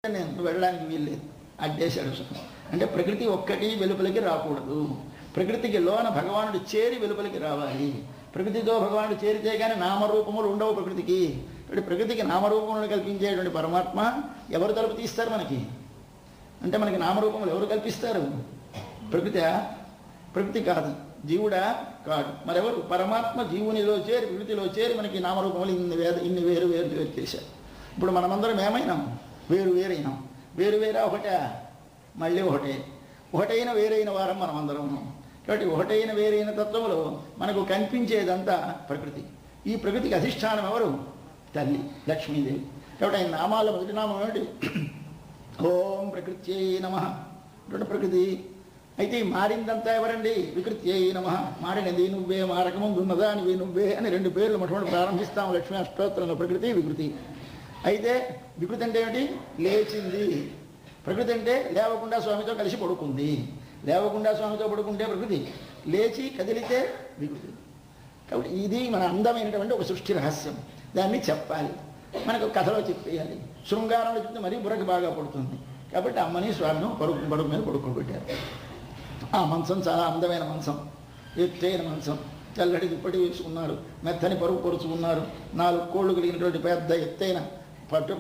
నేను వెళ్ళడానికి వీల్లేదు అడ్డేశాడు. అంటే ప్రకృతి ఒక్కటి వెలుపలికి రాకూడదు, ప్రకృతికి లోన భగవానుడు చేరి వెలుపలికి రావాలి. ప్రకృతితో భగవానుడు చేరితే కానీ నామరూపములు ఉండవు ప్రకృతికి. అంటే ప్రకృతికి నామరూపములను కల్పించేటువంటి పరమాత్మ ఎవరు తలుపు తీస్తారు మనకి? అంటే మనకి నామరూపములు ఎవరు కల్పిస్తారు? ప్రకృతి కాదు, జీవుడా కాదు, మరెవరు? పరమాత్మ జీవునిలో చేరి ప్రకృతిలో చేరి మనకి నామరూపములు ఇన్ని వేరు చేశారు. ఇప్పుడు మనమందరం ఏమైనాం? వేరైనాం. వేరా ఒకటే? మళ్ళీ ఒకటైన వేరైన వారం మనం అందరం ఉన్నాం. కాబట్టి ఒకటైన వేరైన తత్వములో మనకు కనిపించేదంతా ప్రకృతి. ఈ ప్రకృతికి అధిష్టానం ఎవరు? తల్లి లక్ష్మీదేవి. కాబట్టి ఆయన నామాల మొదటి నామం ఏమిటి? ఓం ప్రకృత్యై నమః. ప్రకృతి అయితే ఈ మారిందంతా ఎవరండి? వికృత్యై నమః. మారినది నువ్వే, మారకముందున్నదా నువ్వే నువ్వే అని రెండు పేర్లు మొట్టమొదటి ప్రారంభిస్తాము లక్ష్మీ అష్టోత్తరంలో. ప్రకృతి, వికృతి. అయితే వికృతి అంటే ఏమిటి? లేచింది. ప్రకృతి అంటే లేవకుండా స్వామితో కలిసి పడుకుంది. లేవకుండా స్వామితో పడుకుంటే ప్రకృతి, లేచి కదిలితే వికృతి. కాబట్టి ఇది మన అందమైనటువంటి ఒక సృష్టి రహస్యం. దాన్ని చెప్పాలి, మనకు కథలో చెప్పేయాలి. శృంగారంలో చెప్తే మరీ బుర్రకు బాగా పడుతుంది. కాబట్టి అమ్మని స్వామిని పడుకు మీద పడుకోబెట్టారు. ఆ మంచం చాలా అందమైన మంచం, ఎత్తైన మంచం, తెల్లటి దుప్పటి వేసుకున్నారు, మెత్తని పరుగు పొరుచుకున్నారు. 4 కోళ్ళు కలిగినటువంటి పెద్ద ఎత్తైన పట్టు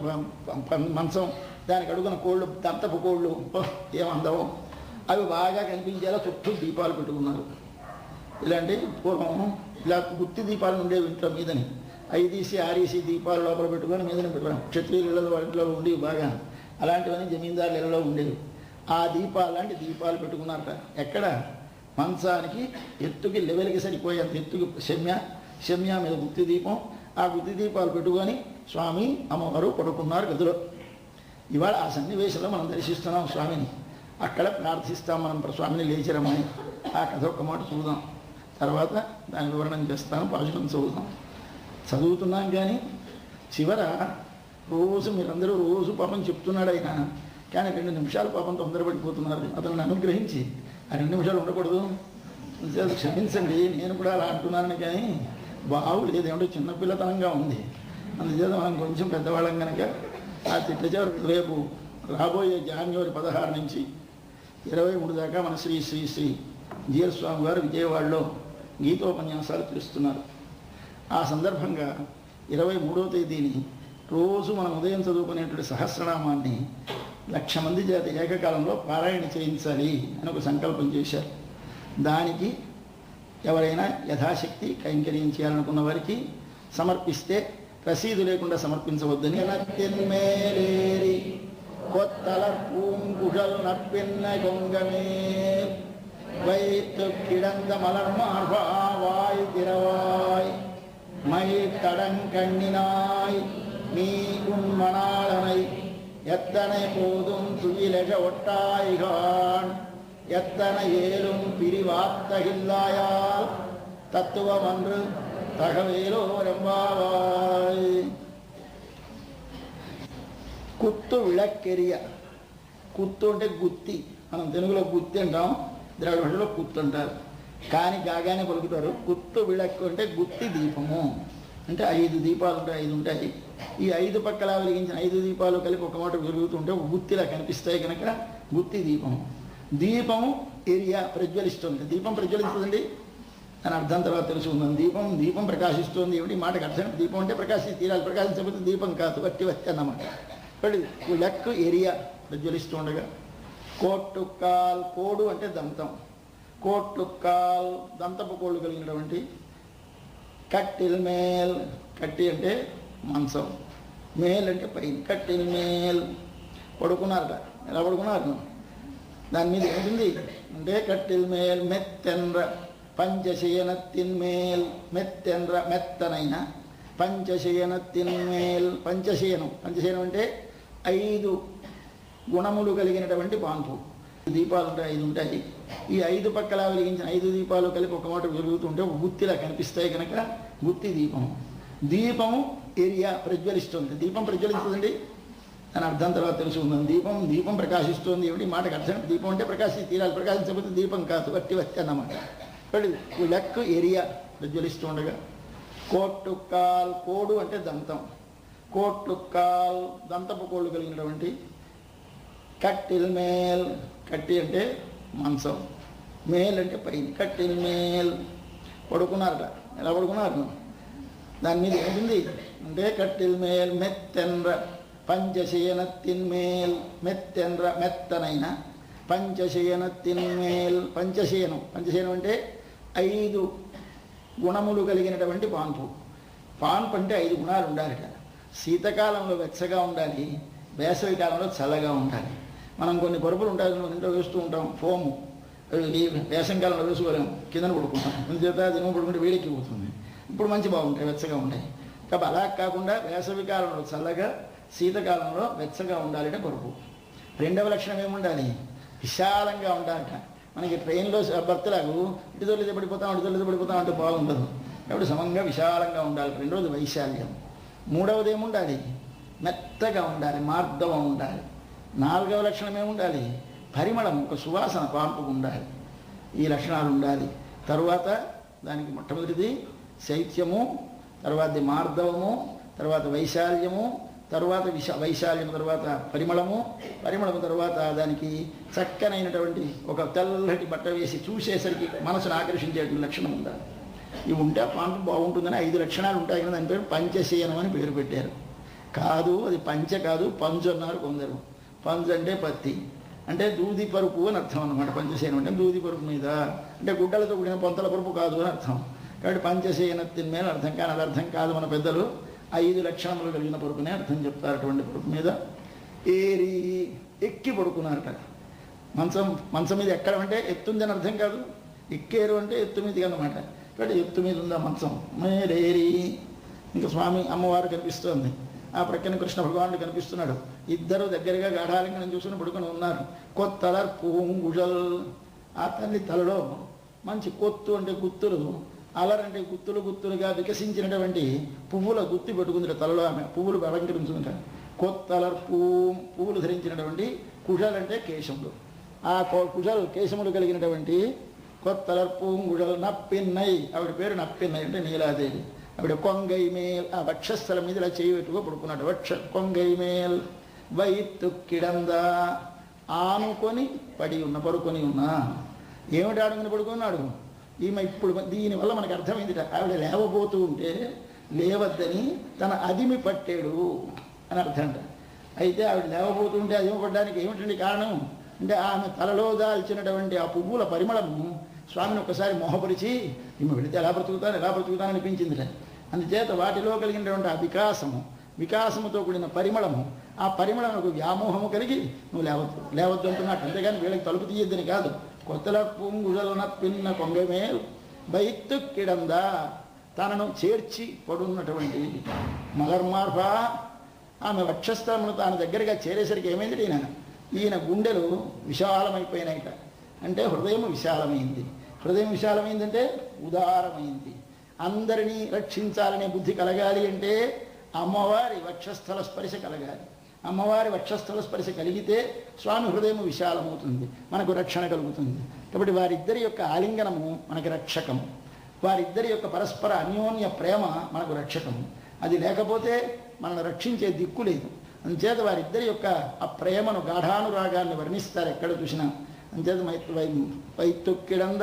మంచం, దానికి అడుగున కోళ్ళు దంతపు కోళ్ళు, ఏమందవం. అవి బాగా కనిపించేలా చుట్టూ దీపాలు పెట్టుకున్నారు. ఇలాంటి పూర్వం ఇలా గుత్తి దీపాలు ఉండేవి ఇంట్లో మీదని. 5 6 దీపాలు లోపల పెట్టుకొని మీదని పెట్టుకున్నాం. క్షత్రియుల వాటిలో ఉండేవి బాగా. అలాంటివన్నీ జమీందారుల ఇళ్ళలో ఉండేవి. ఆ దీపాలు లాంటి దీపాలు పెట్టుకున్నారట. ఎక్కడ? మంచానికి ఎత్తుకి లెవెల్కి సరిపోయేంత ఎత్తుకి శమ్యా మీద గుత్తి దీపం. ఆ గుత్తి దీపాలు పెట్టుకొని స్వామి అమ్మవారు పడుకున్నారు గదిలో. ఇవాళ ఆ సన్నివేశంలో మనం దర్శిస్తున్నాం స్వామిని. అక్కడ ప్రార్థిస్తాం మనం స్వామిని లేచిరమ్మని. ఆ కథ ఒక్క మాట చూద్దాం, తర్వాత దాని వివరణం చేస్తాను. పాశురం చదువుతున్నాం కానీ చివర రోజు మీరందరూ రోజు పాపం చెప్తున్నాడు ఆయన. కానీ 2 నిమిషాలు పాపం తొందరపడిపోతున్నారు. అతను అనుగ్రహించి ఆ 2 నిమిషాలు ఉండకూడదు, క్షమించండి, నేను కూడా అలా అంటున్నాను. కానీ బాగులేదు, ఏమంటే చిన్నపిల్లతనంగా ఉంది. అందుచేత మనం కొంచెం పెద్దవాళ్ళం కనుక ఆ తిట్ల చివరికి రేపు రాబోయే జనవరి 16 నుంచి 23 దాకా మన శ్రీ శ్రీ శ్రీ జీఎల్ స్వామి గారు విజయవాడలో గీతోపన్యాసాలు తెలుస్తున్నారు. ఆ సందర్భంగా 23వ తేదీని రోజు మనం ఉదయం చదువుకునేటువంటి సహస్రనామాన్ని 1,00,000 మంది చేత ఏకకాలంలో పారాయణ చేయించాలి అని ఒక సంకల్పం చేశారు. దానికి ఎవరైనా యథాశక్తి కైంకర్యం చేయాలనుకున్న వారికి సమర్పిస్తే రసీదు లేకుండా సమర్పించవద్దని. తెన్మేలేరి కొత్తల పూంకుషల్ నప్పిన్న కొంగమే వైత్తు కిడంద మలర్ మార్వాయ్ తిరవాయ్ மை தடங்கண்ணினாய் நீ உன் மணாளனை எத்தனை போதும் துயிலெழ ஒட்டாய்கான் எத்தனை ஏலும் பிரிவாத்தகில்லாயால் தத்துவமன்று తగవేలో రెంబావాయ్. కుత్తు విళక్కెరియ. కుత్తు అంటే గుత్తి. మనం తెలుగులో గుత్తి అంటాం, ద్రావిడ భాషలో కుత్తు అంటారు. కానీ గాగానే పలుకుతారు. కుత్తు విళక్కు అంటే గుత్తి దీపము. అంటే 5 దీపాలు ఉంటాయి, 5 ఉంటాయి. ఈ 5 పక్కలా వెలిగించిన 5 దీపాలు కలిపి ఒక మాట వెలుగుతుంటే గుత్తిలా కనిపిస్తాయి కనుక గుత్తి దీపము. దీపము ఏరియా ప్రజ్వలిస్తుంది. దీపం ప్రజ్వలిస్తుందండి అని అర్థం తర్వాత తెలుసుకుందాం. దీపం ప్రకాశిస్తుంది. ఏమిటి మాటకు అర్థం? దీపం అంటే ప్రకాశించి తీరాలి, ప్రకాశించకపోతే దీపం కాదు, వట్టి అన్నమాట. కాబట్టి లెక్కు ఏరియా ప్రజ్వలిస్తుండగా కోట్టుకాల్. కోడు అంటే దంతం. కోట్టుకాల్ దంతపు కోళ్ళు కలిగినటువంటి కట్టిల్ మేల్. కట్టి అంటే మంచం, మేల్ అంటే పైన. కట్టిల్ మేల్ పడుకున్నారట. ఎలా పడుకున్నారు? దాని మీద ఏమిటి అంటే కట్టిల్ మేల్ మెత్తెన్ర పంచశయనత్తిన్మేల్. మెత్తెన్ర మెత్తనైన పంచశయనత్తిన్మేల్. పంచశయనం అంటే 5 గుణములు కలిగినటువంటి పాన్పు. దీపాలు ఉంటాయి, 5 ఉంటాయి. ఈ 5 పక్కలా వెలిగించిన 5 దీపాలు కలిపి ఒక మాట వెలుగుతుంటే గుత్తిలా కనిపిస్తాయి కనుక గుత్తి దీపం. దీపము ఏరియా ప్రజ్వలిస్తుంది. దీపం ప్రజ్వలిస్తుందండి అని అర్థం తర్వాత తెలుసుకుందాం. దీపం ప్రకాశిస్తుంది. ఏమిటి మాటకు అర్థం? దీపం అంటే ప్రకాశించి తీరాలి, ప్రకాశించకపోతే దీపం కాదు, వట్టి అన్నమాట. లెక్కు ఏరియా ప్రజ్వలిస్తుండగా కోట్టుకాల్. కోడు అంటే దంతం. కోట్టుకాల్ దంతపు కోళ్ళు కలిగినటువంటి కట్టిల్ మేల్, కట్టి అంటే మంచం, మేల్ అంటే పైన, కట్టిల్ మేల్ పడుకున్నారట. ఎలా పడుకున్నారు? దాని మీద ఏమిటి అంటే కట్టిల్ మేల్ మెత్తెన్ర పంచశయనత్తిన్ మేల్, మెత్తెన్ర మెత్తనైన, పంచశయనత్తిన్ మేల్, పంచశయనం, పంచశయనం అంటే 5 గుణములు కలిగినటువంటి పాన్పు. పాన్పు అంటే 5 గుణాలు ఉండాలిట. శీతకాలంలో వెచ్చగా ఉండాలి, వేసవి కాలంలో చల్లగా ఉండాలి. మనం కొన్ని పరుపులు ఉంటాయి, ఇంట్లో వేస్తూ ఉంటాం ఫోము, ఈ వేసవికాలంలో వేసుకోలేము, కిందన పడుకుంటాం, ఎందుచేత దినం పడుకుంటే వేడెక్కిపోతుంది. ఇప్పుడు మంచి బాగుంటాయి, వెచ్చగా ఉంటాయి. కాబట్టి అలా కాకుండా వేసవి కాలంలో చల్లగా, శీతకాలంలో వెచ్చగా ఉండాలిట పరుపు. రెండవ లక్షణం ఏముండాలి? విశాలంగా ఉండాలట. మనకి ట్రైన్లో బర్త్లాగు ఇటు తొలితే పడిపోతాం, అటు తొలితే పడిపోతాం అంటే బాగుండదు. కాబట్టి సమంగా విశాలంగా ఉండాలి. రెండవది వైశాల్యం. మూడవది ఏముండాలి? మెత్తగా ఉండాలి, మార్దవం ఉండాలి. నాలుగవ లక్షణం ఏముండాలి? పరిమళం, ఒక సువాసన పాంపుకు ఉండాలి. ఈ లక్షణాలు ఉండాలి. తరువాత దానికి మొట్టమొదటిది శైత్యము, తర్వాతది మార్దవము, తర్వాత వైశాల్యము, తర్వాత వైశాల్యము, తర్వాత పరిమళము, పరిమళము తర్వాత దానికి చక్కనైనటువంటి ఒక తెల్లటి బట్ట వేసి చూసేసరికి మనసును ఆకర్షించేటువంటి లక్షణం ఉండాలి. ఇవి ఉంటే పాంపు బాగుంటుందని 5 లక్షణాలు ఉంటాయి కదా, దాని పేరు పంచశయనం అని పేరు పెట్టారు. కాదు, అది పంచ కాదు, పంచు అన్నారు కొందరు. పంచు అంటే పత్తి, అంటే దూది పరుపు అని అర్థం అనమాట. పంచశయనం అంటే దూది పరుపు మీద, అంటే గుడ్డలతో కూడిన పొంతల పరుపు కాదు అని అర్థం. కాబట్టి పంచశయనత్తిన్ మీద అర్థం. కానీ అది అర్థం కాదు. మన పెద్దలు 5 లక్షణములు కలిగిన పరుపునే అర్థం చెప్తారు. అటువంటి పరుపు మీద ఏరి ఎక్కి పడుకున్నారట. మంచం మీద ఎక్కడం అంటే ఎత్తుందని అర్థం కాదు, ఎక్కేరు అంటే ఎత్తు మీది అన్నమాట. కాబట్టి ఎత్తు మీద ఉందా మంచం. మేరేరి, ఇంకా స్వామి అమ్మవారు కనిపిస్తోంది, ఆ ప్రక్కన కృష్ణ భగవానుడు కనిపిస్తున్నాడు. ఇద్దరు దగ్గరగా గాఢాలింగనం చూసుకుని పడుకొని ఉన్నారు. కొత్తలర్ పూంగుజల్, ఆ తల్లి తలలో మంచి కొత్తు అంటే గుత్తులు, అలర్ అంటే గుత్తులు గుత్తులుగా వికసించినటువంటి పువ్వుల గుత్తి పెట్టుకుంది తలలో. ఆమె పువ్వులు అలంకరించుకుంటారు. కొత్తలర్ పువ్వులు ధరించినటువంటి, కుజల్ అంటే కేశములు, ఆ కుజల్ కేశములు కలిగినటువంటి కొత్తలర్ పూంగుజల్ నప్పిన్నై, ఆవిడ పేరు నప్పిన్నై అంటే నీలాదేవి. ఆవిడ కొంగై మేల్, ఆ వక్షస్థలం మీద ఇలా చేయి పెట్టుకో పడుకున్నాడు. కొంగై మేల్ వైత్తు కిడంద, ఆనుకొని పడి ఉన్న, పడుకొని ఉన్నా. ఏమిటి ఆడుకుని పడుకున్నాడు? ఈమె ఇప్పుడు దీనివల్ల మనకు అర్థమైందిట. ఆవిడ లేవబోతూ ఉంటే లేవద్దని తన అదిమి పట్టాడు అని అర్థం అంట. అయితే ఆవిడ లేవబోతూ ఉంటే అదిమి పడ్డానికి ఏమిటండి కారణం అంటే, ఆమె తలలో దాల్చినటువంటి ఆ పువ్వుల పరిమళము స్వామిని ఒకసారి మోహపరిచి ఈమె వెళితే ఎలా బ్రతుకుతాను అనిపించిందిట. అందుచేత వాటిలో కలిగినటువంటి ఆ వికాసముతో కూడిన పరిమళము, ఆ పరిమళముకు వ్యామోహము కలిగి నువ్వు లేవద్దు అంటున్నట్టు. అంతేగాని వీళ్ళకి తలుపు తీయద్దని కాదు. కొత్తల పూంగుజలన పిన్న కొంగమేల్ బైత్తు కిడందా, తనను చేర్చి పడున్నటువంటి మలర్మార్ఫ, ఆమె వక్షస్థలమును తాను దగ్గరగా చేరేసరికి ఏమైంది? ఈయన గుండెలు విశాలమైపోయినాయిట. అంటే హృదయం విశాలమైంది. హృదయం విశాలమైందంటే ఉదారమైంది. అందరినీ రక్షించాలనే బుద్ధి కలగాలి అంటే అమ్మవారి వక్షస్థల స్పర్శ కలగాలి. అమ్మవారి వక్షస్థల స్పర్శ కలిగితే స్వామి హృదయం విశాలమవుతుంది, మనకు రక్షణ కలుగుతుంది. కాబట్టి వారిద్దరి యొక్క ఆలింగనము మనకి రక్షకము, వారిద్దరి యొక్క పరస్పర అన్యోన్య ప్రేమ మనకు రక్షకము. అది లేకపోతే మనల్ని రక్షించే దిక్కు లేదు. అందుచేత వారిద్దరి యొక్క ఆ ప్రేమను, గాఢానురాగాన్ని వర్ణిస్తారు ఎక్కడ చూసినా. అంచేత వైత్తొక్కిడంద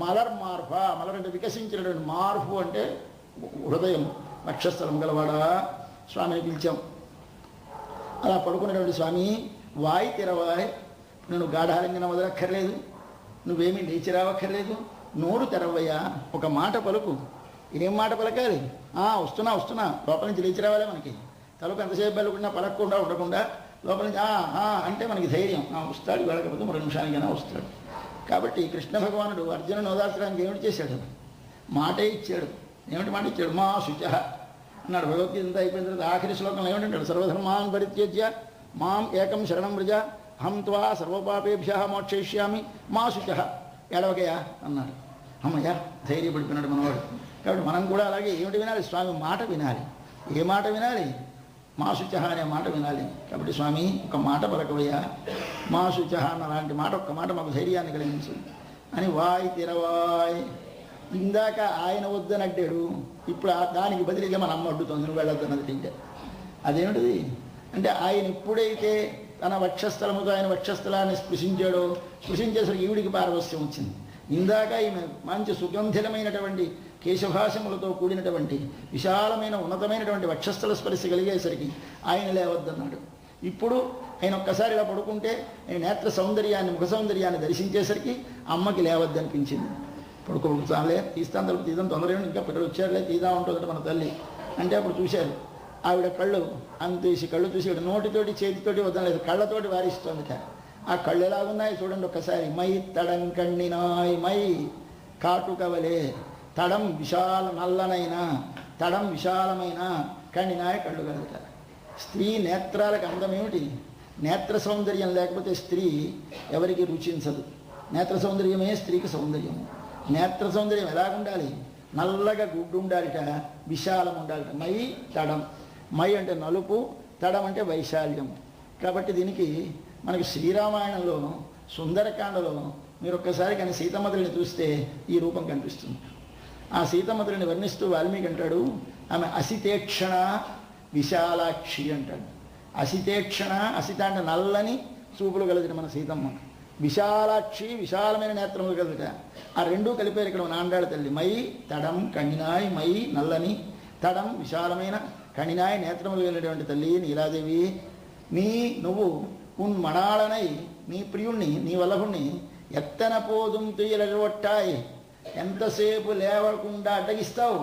మలర్ మార్ఫ, మలర్ అంటే వికసించినటువంటి, మార్పు అంటే హృదయం, వక్షస్థలం గలవాడా స్వామిని పిలిచాం. అలా పడుకున్నటువంటి స్వామి వాయి తెరవాయ్, నువ్వు గాఢాలింగనం వదలక్కర్లేదు, నువ్వేమీ లేచి రావక్కర్లేదు, నోరు తెరవయ్యా, ఒక మాట పలుకు. ఏం మాట పలకాలి? వస్తున్నా, లోపల నుంచి లేచి రావాలి. మనకి తలకు ఎంతసేపు పలుకున్నా పలకకుండా ఉండకుండా లోపల నుంచి అంటే మనకి ధైర్యం, వస్తాడు, వెళ్ళకపోతే 2 నిమిషానికైనా వస్తాడు. కాబట్టి కృష్ణ భగవానుడు అర్జునుని ఓదార్చడానికి ఏమిటి చేశాడు? మాటే ఇచ్చాడు. ఏమిటి మాట ఇచ్చాడు? మా శుచ అన్నాడు. భగవద్గీత అంతా అయిపోయిన తర్వాత ఆఖరి శ్లోకంలో ఏమిటంటాడు? సర్వధర్మాన్ పరిత్యజ్య మాం ఏకం శరణం వ్రజ అహం త్వా సర్వపాపేభ్య మోక్షయిష్యామి మా శుచ, ఎడవకయా అన్నాడు. అమ్మయ్య, ధైర్యపడిపోయినాడు మనవాడు. కాబట్టి మనం కూడా అలాగే ఏమిటి వినాలి? స్వామి మాట వినాలి. ఏ మాట వినాలి? మా శుచ అనే మాట వినాలి. కాబట్టి స్వామి ఒక మాట పలకవయ్యా, మా శుచ అన్న లాంటి మాట, ఒక్క మాట మాకు ధైర్యాన్ని కలిగించు అని వాయి తెరవాయ్. ఇందాక ఆయన వద్దని అడ్డాడు, ఇప్పుడు దానికి బదిలీగా మన అమ్మ అడ్డుతుంది, నువ్వు వెళ్ళొద్దన్నది. తింటే అదేమిటిది అంటే, ఆయన ఎప్పుడైతే తన వక్షస్థలముతో ఆయన వక్షస్థలాన్ని స్పృశించాడో స్పృశించేసరికి ఈవిడికి పారవస్యం వచ్చింది. ఇందాక ఈమె మంచి సుగంధిలమైనటువంటి కేశభాషములతో కూడినటువంటి విశాలమైన ఉన్నతమైనటువంటి వక్షస్థల స్పర్శ కలిగేసరికి ఆయన లేవద్దన్నాడు. ఇప్పుడు ఆయన ఒక్కసారి ఇలా పడుకుంటే ఆయన నేత్ర సౌందర్యాన్ని ముఖ సౌందర్యాన్ని దర్శించేసరికి అమ్మకి లేవద్దనిపించింది. పడుకోబడుతాలే తీస్తాను తలుపు తీద్దాం తొందరగా ఇంకా పిల్లలు వచ్చారులే తీద్దాం ఉంటుందట మన తల్లి అంటే అప్పుడు చూశారు ఆవిడ కళ్ళు అంతేసి కళ్ళు చూసి ఆవిడ నోటితోటి చేతితోటి వద్దలేదు కళ్ళతోటి వారిస్తోందిట. ఆ కళ్ళు ఎలాగున్నాయి చూడండి ఒక్కసారి. మై తడం కಣ್ಣಿనాయ్ మై కాటుకవలే తడం విశాల నల్లనైన తడం విశాలమైన కಣ್ಣಿనాయ్ కళ్ళు కలుగుట. స్త్రీ నేత్రాలకు అందమేమిటి? నేత్ర సౌందర్యం లేకపోతే స్త్రీ ఎవరికి రుచించదు. నేత్ర సౌందర్యమే స్త్రీకి సౌందర్యము. నేత్ర సౌందర్యం ఎలాగుండాలి? నల్లగా గుడ్డు ఉండాలిట, విశాలం ఉండాలిట. మై తడం, మై అంటే నలుపు, తడం అంటే వైశాల్యం. కాబట్టి దీనికి మనకి శ్రీరామాయణంలో సుందరకాండలో మీరు ఒక్కసారి కానీ సీతమ్మతల్లిని చూస్తే ఈ రూపం కనిపిస్తుంది. ఆ సీతమ్మతల్లిని వర్ణిస్తూ వాల్మీకి అంటాడు, ఆమె అసితేక్షణ విశాలాక్షి అంటాడు. అసితేక్షణ, అసిత అంటే నల్లని చూపులు కలిగిన మన సీతమ్మ. విశాలాక్షి విశాలమైన నేత్రములు కలుగుట. ఆ రెండూ కలిపారు ఇక్కడ నాండాళ్ళ తల్లి. మై తడం కణినాయ్, మై నల్లని, తడం విశాలమైన, కణినాయ్ నేత్రములు కలిగినటువంటి తల్లి నీలాదేవి. నువ్వు ఉన్ మణాళనై నీ ప్రియుణ్ణి నీ వల్లభుణ్ణి ఎత్తన పోదుం తుయ్యలగొట్టాయి ఎంతసేపు లేవకుండా అడ్డగిస్తావు.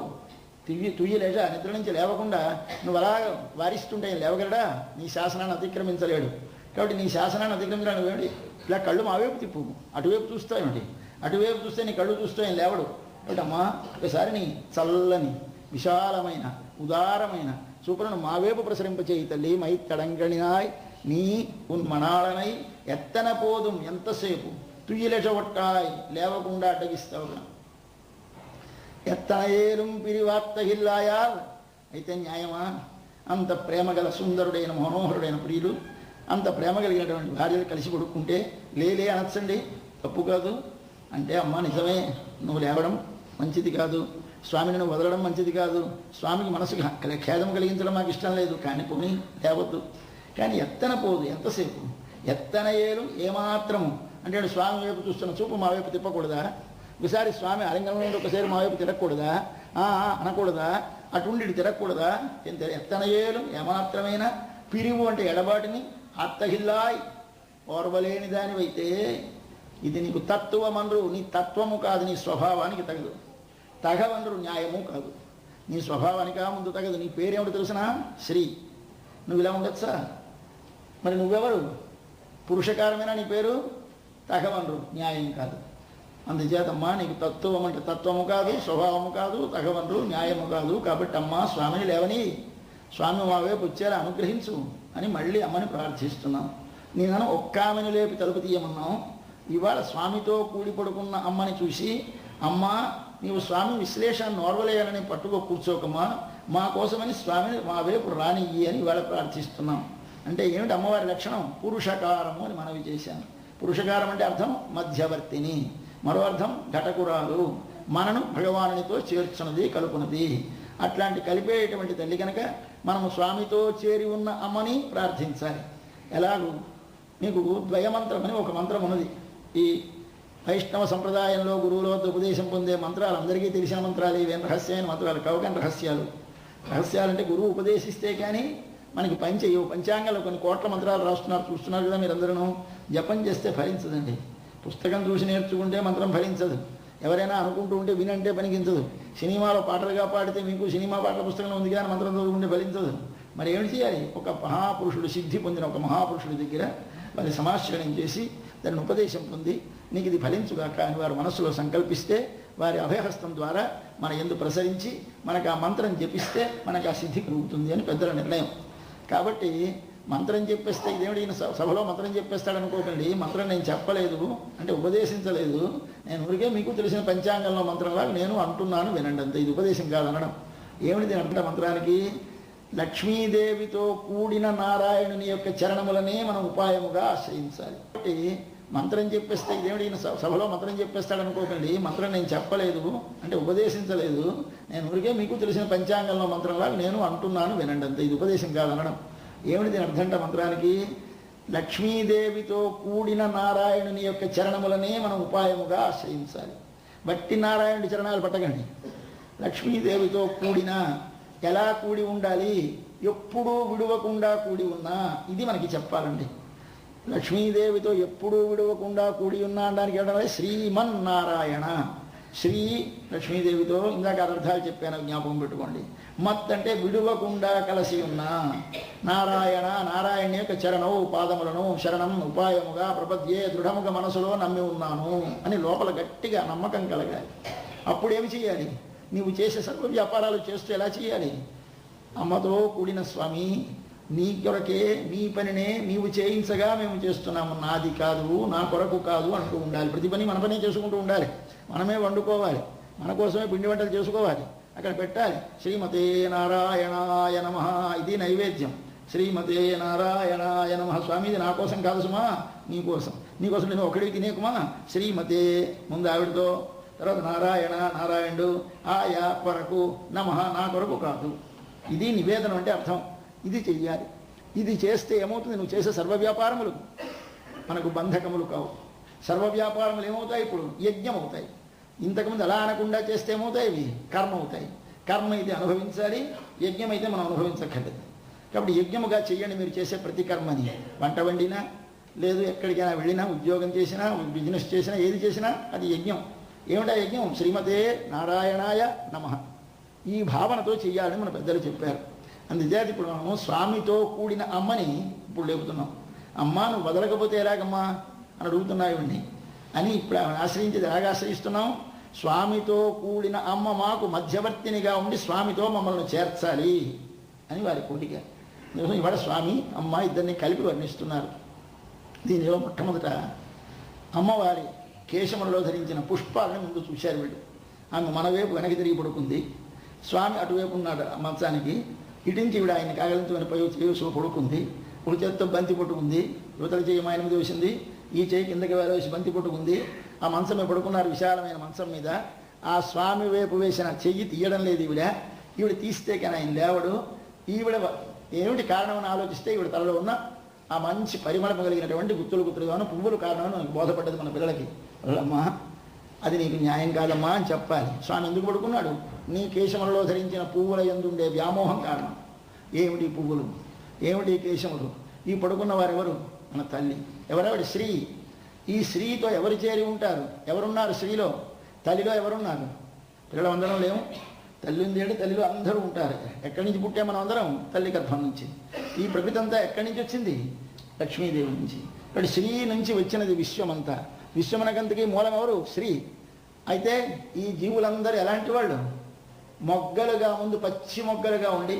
తుయ్యలేజ నిద్ర నుంచి లేవకుండా నువ్వు అలా వారిస్తుంటే లేవగలడా? నీ శాసనాన్ని అతిక్రమించలేడు. కాబట్టి నీ శాసనాన్ని అతిక్రమించడం నువ్వేమిటి? ఇలా కళ్ళు మా వైపు తిప్పు, అటువైపు చూస్తావేమిటి? అటువైపు చూస్తే నీ కళ్ళు చూస్తే ఆయన లేవడు. కాబట్టి అమ్మా ఒకసారి నీ చల్లని విశాలమైన ఉదారమైన చూపులను మా వైపు ప్రసరింపచేయి తల్లి. మై తడంగణినాయ్ నీ ఉన్మణాళనై ఎత్తన పోదుం ఎంతసేపు తుయ్యలెచొట్టాయ్ లేవకుండా అడ్డగిస్తావు. ఎత్తన ఏలుం పిరివార్తహిల్లాయాల్. అయితే న్యాయమా? అంత ప్రేమగల సుందరుడైన మనోహరుడైన ప్రియులు, అంత ప్రేమ కలిగినటువంటి భార్యలు కలిసి పడుకుంటే లేలే అనొచ్చండి, తప్పు కాదు అంటే అమ్మ నిజమే, నువ్వు లేవడం మంచిది కాదు, స్వామిని నువ్వు వదలడం మంచిది కాదు, స్వామికి మనసు ఖేదం కలిగించడం మాకు ఇష్టం లేదు, కానీ పోనీ లేవద్దు. కానీ ఎత్తన పోదు ఎంతసేపు, ఎత్తన ఏలు ఏమాత్రము అంటే స్వామి వైపు చూస్తున్న చూపు మా వైపు తిప్పకూడదా? ఒకసారి స్వామి అలింగనం నుండి ఒకసారి మా వైపు తిరగకూడదా? అనకూడదా? అటుండి తిరగకూడదా? ఎత్తన ఏలు ఏమాత్రమైన పిరివు అంటే ఎడబాటుని అత్తహిల్లాయ్ ఓర్వలేని దానివైతే ఇది నీకు తత్వమనరు, నీ తత్వము కాదు, నీ స్వభావానికి తగదు. తగవనరు న్యాయము కాదు, నీ స్వభావానికా ముందు తగదు. నీ పేరేమిటి తెలుసునా? శ్రీ. నువ్వు ఇలా ఉండొచ్చా? మరి నువ్వెవరు? పురుషకారమేనా నీ పేరు? తగవనరు న్యాయం కాదు. అందుచేతమ్మా నీకు తత్వం అంటే తత్వము కాదు, స్వభావము కాదు, తగవనరు న్యాయము కాదు. కాబట్టి అమ్మా స్వామిని లేవని, స్వామి మా వైపు వచ్చేలా అనుగ్రహించు అని మళ్ళీ అమ్మని ప్రార్థిస్తున్నాం. నేను ఒక్క ఆమెను లేపి తలుపు తీయమన్నాం. ఇవాళ స్వామితో కూడి పడుకున్న అమ్మని చూసి, అమ్మ నీవు స్వామి విశ్లేషాన్ని ఓర్వలేయాలని పట్టుకో కూర్చోకమ్మా, మా కోసమని స్వామిని మా వైపు రానియ్యి అని ఇవాళ ప్రార్థిస్తున్నాం. అంటే ఏమిటి అమ్మవారి లక్షణం? పురుషకారము అని మనవి చేశాను. పురుషకారం అంటే అర్థం మధ్యవర్తిని, మరో అర్థం ఘటకురాలు, మనను భగవానునితో చేర్చున్నది, కలుపునది. అట్లాంటి కలిపేటువంటి తల్లి కనుక మనము స్వామితో చేరి ఉన్న అమ్మని ప్రార్థించాలి. ఎలాగూ మీకు ద్వయమంత్రం అని ఒక మంత్రం ఉన్నది. ఈ వైష్ణవ సంప్రదాయంలో గురువుల వద్ద ఉపదేశం పొందే మంత్రాలు అందరికీ తెలిసిన మంత్రాలు, ఇవేం రహస్యమైన మంత్రాలు కావు, కానీ రహస్యాలంటే గురువు ఉపదేశిస్తే కానీ మనకి పని చేయవు. పంచాంగాల్లో కొన్ని కోట్ల మంత్రాలు రాస్తున్నారు, చూస్తున్నారు కదా మీరందరూ. జపం చేస్తే ఫలించదండి. పుస్తకం చూసి నేర్చుకుంటే మంత్రం ఫలించదు. ఎవరైనా అనుకుంటూ ఉంటే వినంటే పనికించదు. సినిమాలో పాటలుగా పాడితే మీకు సినిమా పాటల పుస్తకంలో ఉంది కానీ మంత్రం చదువుకుంటే ఫలించదు. మరి ఏమిటి చేయాలి? ఒక మహాపురుషుడు, సిద్ధి పొందిన ఒక మహాపురుషుడి దగ్గర వారి సమాశ్రయం చేసి దాన్ని ఉపదేశం పొంది నీకు ఇది ఫలించుగాక అని వారు మనస్సులో సంకల్పిస్తే వారి అభయహస్తం ద్వారా మన యందు ప్రసరించి మనకు ఆ మంత్రం జపిస్తే మనకు ఆ సిద్ధి కలుగుతుంది అని పెద్దల నిర్ణయం. కాబట్టి మంత్రం చెప్పేస్తే ఇదేమిటి ఈయన సభలో మంత్రం చెప్పేస్తాడు అనుకోకండి. మంత్రం నేను చెప్పలేదు అంటే ఉపదేశించలేదు, నేను ఊరికే మీకు తెలిసిన పంచాంగంలో మంత్రంలాగా నేను అంటున్నాను వినండి అంతే. ఇది ఉపదేశం కాదనడం. ఏమిటి దీని అంటే మంత్రానికి లక్ష్మీదేవితో కూడిన నారాయణుని యొక్క చరణములనే మనం ఉపాయముగా ఆశ్రయించాలి. కాబట్టి మంత్రం చెప్పేస్తే ఇదేమిటి ఈయన సభలో మంత్రం చెప్పేస్తాడు అనుకోకండి. మంత్రం నేను చెప్పలేదు అంటే ఉపదేశించలేదు, నేను ఊరికే మీకు తెలిసిన పంచాంగంలో మంత్రంలాగా నేను అంటున్నాను వినండి అంతే. ఇది ఉపదేశం కాదనడం. ఏమిటి దీని అర్థంట మంత్రానికి లక్ష్మీదేవితో కూడిన నారాయణుని యొక్క చరణములనే మనం ఉపాయముగా ఆశ్రయించాలి. బట్టి నారాయణుడి చరణాలు పట్టకండి. లక్ష్మీదేవితో కూడిన, ఎలా కూడి ఉండాలి, ఎప్పుడూ విడువకుండా కూడి ఉన్నా, ఇది మనకి చెప్పాలండి. లక్ష్మీదేవితో ఎప్పుడూ విడువకుండా కూడి ఉన్నా అనడానికి ఏమంటే శ్రీమన్నారాయణ. శ్రీ లక్ష్మీదేవితో ఇందాక అర్థాలు చెప్పాను, జ్ఞాపకం పెట్టుకోండి. మత్ అంటే విడువకుండా కలిసి ఉన్న నారాయణ, నారాయణ యొక్క చరణం పాదములను శరణం ఉపాయముగా ప్రపద్యే దృఢముగా మనసులో నమ్మి ఉన్నాను అని లోపల గట్టిగా నమ్మకం కలగాలి. అప్పుడు ఏమి చేయాలి? నీవు చేసే సర్వ వ్యాపారాలు చేస్తూ ఎలా చేయాలి? అమ్మతో కూడిన స్వామి, నీ కొరకే, నీ పనినే నీవు చేయించగా మేము చేస్తున్నాము, నాది కాదు, నా కొరకు కాదు అంటూ ఉండాలి. ప్రతి పని మన పనే చేసుకుంటూ ఉండాలి. మనమే వండుకోవాలి, మన కోసమే పిండి వంటలు చేసుకోవాలి, అక్కడ పెట్టాలి. శ్రీమతే నారాయణాయ నమః, ఇది నైవేద్యం. శ్రీమతే నారాయణాయ నమః. స్వామి, ఇది నా కోసం కాదు సుమా, నీకోసం. నీకోసం నేను ఒకడికి తినేకుమా. శ్రీమతే ముందు ఆవిడతో, తర్వాత నారాయణ, నారాయణుడు, ఆయా కొరకు, నమః నా కొరకు కాదు. ఇది నివేదనం అంటే అర్థం. ఇది చెయ్యాలి. ఇది చేస్తే ఏమవుతుంది? నువ్వు చేసే సర్వ వ్యాపారములు మనకు బంధకములు కావు. సర్వ వ్యాపారములు ఏమవుతాయి? ఇప్పుడు యజ్ఞం అవుతాయి. ఇంతకుముందు అలా అనకుండా చేస్తే ఏమవుతాయి? ఇవి కర్మ అవుతాయి. కర్మ అయితే అనుభవించాలి, యజ్ఞం అయితే మనం అనుభవించక్కర్లేదు. కాబట్టి యజ్ఞముగా చెయ్యండి మీరు చేసే ప్రతి కర్మని. వంట వండినా, లేదు ఎక్కడికైనా వెళ్ళినా, ఉద్యోగం చేసినా, బిజినెస్ చేసినా, ఏది చేసినా అది యజ్ఞం. ఏమిటా యజ్ఞం? శ్రీమతే నారాయణాయ నమః. ఈ భావనతో చెయ్యాలని మన పెద్దలు చెప్పారు. అందుచేత ఇప్పుడు మనము స్వామితో కూడిన అమ్మని ఇప్పుడు లేపుతున్నాం. అమ్మ నువ్వు వదలకపోతే ఎలాగమ్మా అని అడుగుతున్నాయండి అని ఇప్పుడు ఆశ్రయించేది ఎలాగ ఆశ్రయిస్తున్నాం? స్వామితో కూడిన అమ్మ మాకు మధ్యవర్తినిగా ఉండి స్వామితో మమ్మల్ని చేర్చాలి అని వారి కోరిక. ఇవాళ స్వామి అమ్మ ఇద్దరిని కలిపి వర్ణిస్తున్నారు. దీనిలో మొట్టమొదట అమ్మవారి కేశములలో ధరించిన పుష్పాలను ముందు చూశారు వీళ్ళు. ఆమె మన వైపు వెనక్కి తిరిగి పడుకుంది, స్వామి అటువైపు ఉన్నాడు మంచానికి. ఇటించి ఈవిడ ఆయన కాగలించుకొని పై చేసి పడుకుంది. ఒక చేతితో బంతి పట్టుకుంది, యువతల చేయి ఆయన మీద వేసింది, ఈ చేయి కిందకి వేసి బంతి పట్టుకుంది. ఆ మంచం మీద పడుకున్నారు, విశాలమైన మంచం మీద. ఆ స్వామి వైపు వేసిన చెయ్యి తీయడం లేదు ఈవిడ తీస్తే కానీ ఆయన లేవడు. ఈవిడ ఏమిటి కారణం అని ఆలోచిస్తే ఈవిడ తలలో ఉన్న ఆ మంచి పరిమళం కలిగినటువంటి గుత్తులుగా ఉన్న పువ్వులు కారణమని మనకు బోధపడ్డది మన పిల్లలకి. అమ్మా అది నీకు న్యాయం కాదమ్మా అని చెప్పాలి. స్వామి ఎందుకు పడుకున్నాడు? నీ కేశములలో ధరించిన పువ్వుల యందుండే వ్యామోహం కారణం. ఏమిటి పువ్వులు, ఏమిటి కేశములు? ఈ పడుకున్న వారెవరు? మన తల్లి. ఎవరెవరి? శ్రీ. ఈ శ్రీతో ఎవరు చేరి ఉంటారు? ఎవరున్నారు శ్రీలో? తల్లిలో ఎవరున్నారు? పిల్లలందరం లేము. తల్లి ఉంది అంటే తల్లిలో అందరూ ఉంటారు. ఎక్కడి నుంచి పుట్టే మనం అందరం? తల్లి గర్భం నుంచి. ఈ ప్రకృతి అంతా ఎక్కడి నుంచి వచ్చింది? లక్ష్మీదేవి నుంచి. ఇక్కడ శ్రీ నుంచి వచ్చినది విశ్వమంతా. విశ్వమనకంతకి మూలం ఎవరు? శ్రీ. అయితే ఈ జీవులందరూ ఎలాంటి వాళ్ళు? మొగ్గలుగా, ముందు పచ్చి మొగ్గలుగా ఉండి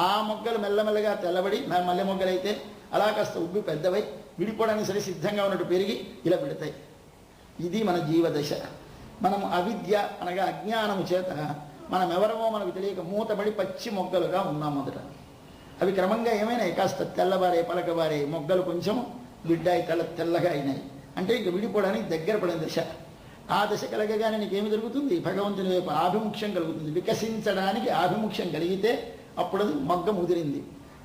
ఆ మొగ్గలు మెల్లమెల్లగా తెల్లబడి, మల్లె మొగ్గలైతే అలా కాస్త ఉబ్బి పెద్దవై విడిపోవడానికి సరి సిద్ధంగా ఉన్నట్టు పెరిగి ఇలా పెడతాయి. ఇది మన జీవదశ. మనం అవిద్య అనగా అజ్ఞానము చేత మనం ఎవరమో మనకు తెలియక మూతబడి పచ్చి మొగ్గలుగా ఉన్నాం మొదట. అవి క్రమంగా ఏమైనాయి? కాస్త తెల్లబారే, పలకబారే, మొగ్గలు కొంచెం బిడ్డాయి, తెల్లగా అయినాయి. అంటే ఇక విడిపోవడానికి దగ్గర పడిన దశ. ఆ దశ కలగగానే నీకేమి జరుగుతుంది? భగవంతుని వైపు ఆభిముఖ్యం కలుగుతుంది. వికసించడానికి ఆభిముఖ్యం కలిగితే అప్పుడు అది మొగ్గ ముదిరింది.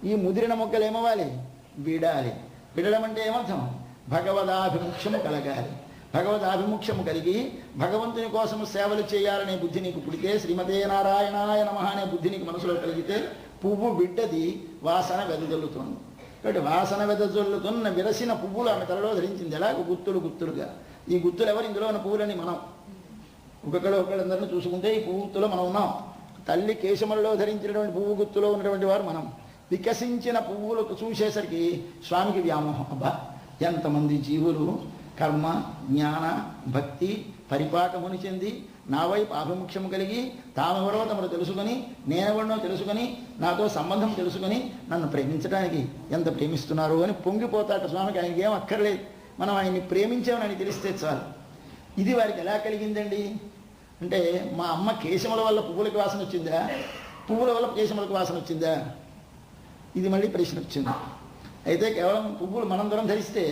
ఈ ముదిరిన మొగ్గలు ఏమవ్వాలి? విడాలి. విడడం అంటే ఏమర్థం? భగవదాభిముఖ్యము కలగాలి. భగవదాభిముఖ్యము కలిగి భగవంతుని కోసము సేవలు చేయాలనే బుద్ధి నీకు పుడితే, శ్రీమతే నారాయణాయ నమః అనే బుద్ధి నీకు మనసులో కలిగితే పువ్వు బిడ్డది వాసన వెదజల్లుతుంది. కాబట్టి వాసన వెదజల్లుతున్న విరసిన పువ్వులు ఆమె తలలో ధరించింది. ఎలాగ గుత్తులుగా. ఈ గుత్తులు ఎవరు? ఇందులో ఉన్న పువ్వులని మనం ఒకళ్ళందరినీ చూసుకుంటే ఈ పువ్వు గుత్తులో మనం ఉన్నాం. తల్లి కేశములలో ధరించినటువంటి పువ్వు గుత్తులో ఉన్నటువంటి వారు మనం. వికసించిన పువ్వులకు చూసేసరికి స్వామికి వ్యామోహం. అబ్బా ఎంతమంది జీవులు కర్మ, జ్ఞాన, భక్తి పరిపాకముని చెంది నా వైపు ఆభిముఖ్యం కలిగి తామెవరో తమరు తెలుసుకొని, నేనెవరినో తెలుసుకొని, నాతో సంబంధం తెలుసుకొని నన్ను ప్రేమించడానికి ఎంత ప్రేమిస్తున్నారు అని పొంగిపోతాట స్వామికి. ఆయనకి ఏం అక్కర్లేదు, మనం ఆయన్ని ప్రేమించామని ఆయన తెలిస్తే చాలు. ఇది వారికి ఎలా కలిగిందండి అంటే, మా అమ్మ కేశముల వల్ల పువ్వులకు వాసన వచ్చిందా, పువ్వుల వల్ల కేశములకు వాసన వచ్చిందా? ఇది మళ్ళీ ప్రశ్న వచ్చింది. అయితే కేవలం పువ్వులు మనందరం ధరిస్తే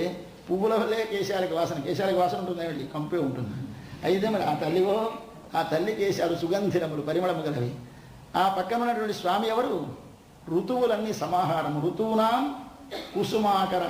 పువ్వుల వల్లే కేశాలకు వాసన ఉంటుంది, కంపే ఉంటుంది. అయితే మరి ఆ తల్లి కేశాలు సుగంధిరములు, పరిమళము గలవి. ఆ పక్కన ఉన్నటువంటి స్వామి ఎవరు? ఋతువులన్నీ సమాహారము. ఋతువునాం కుసుమాకర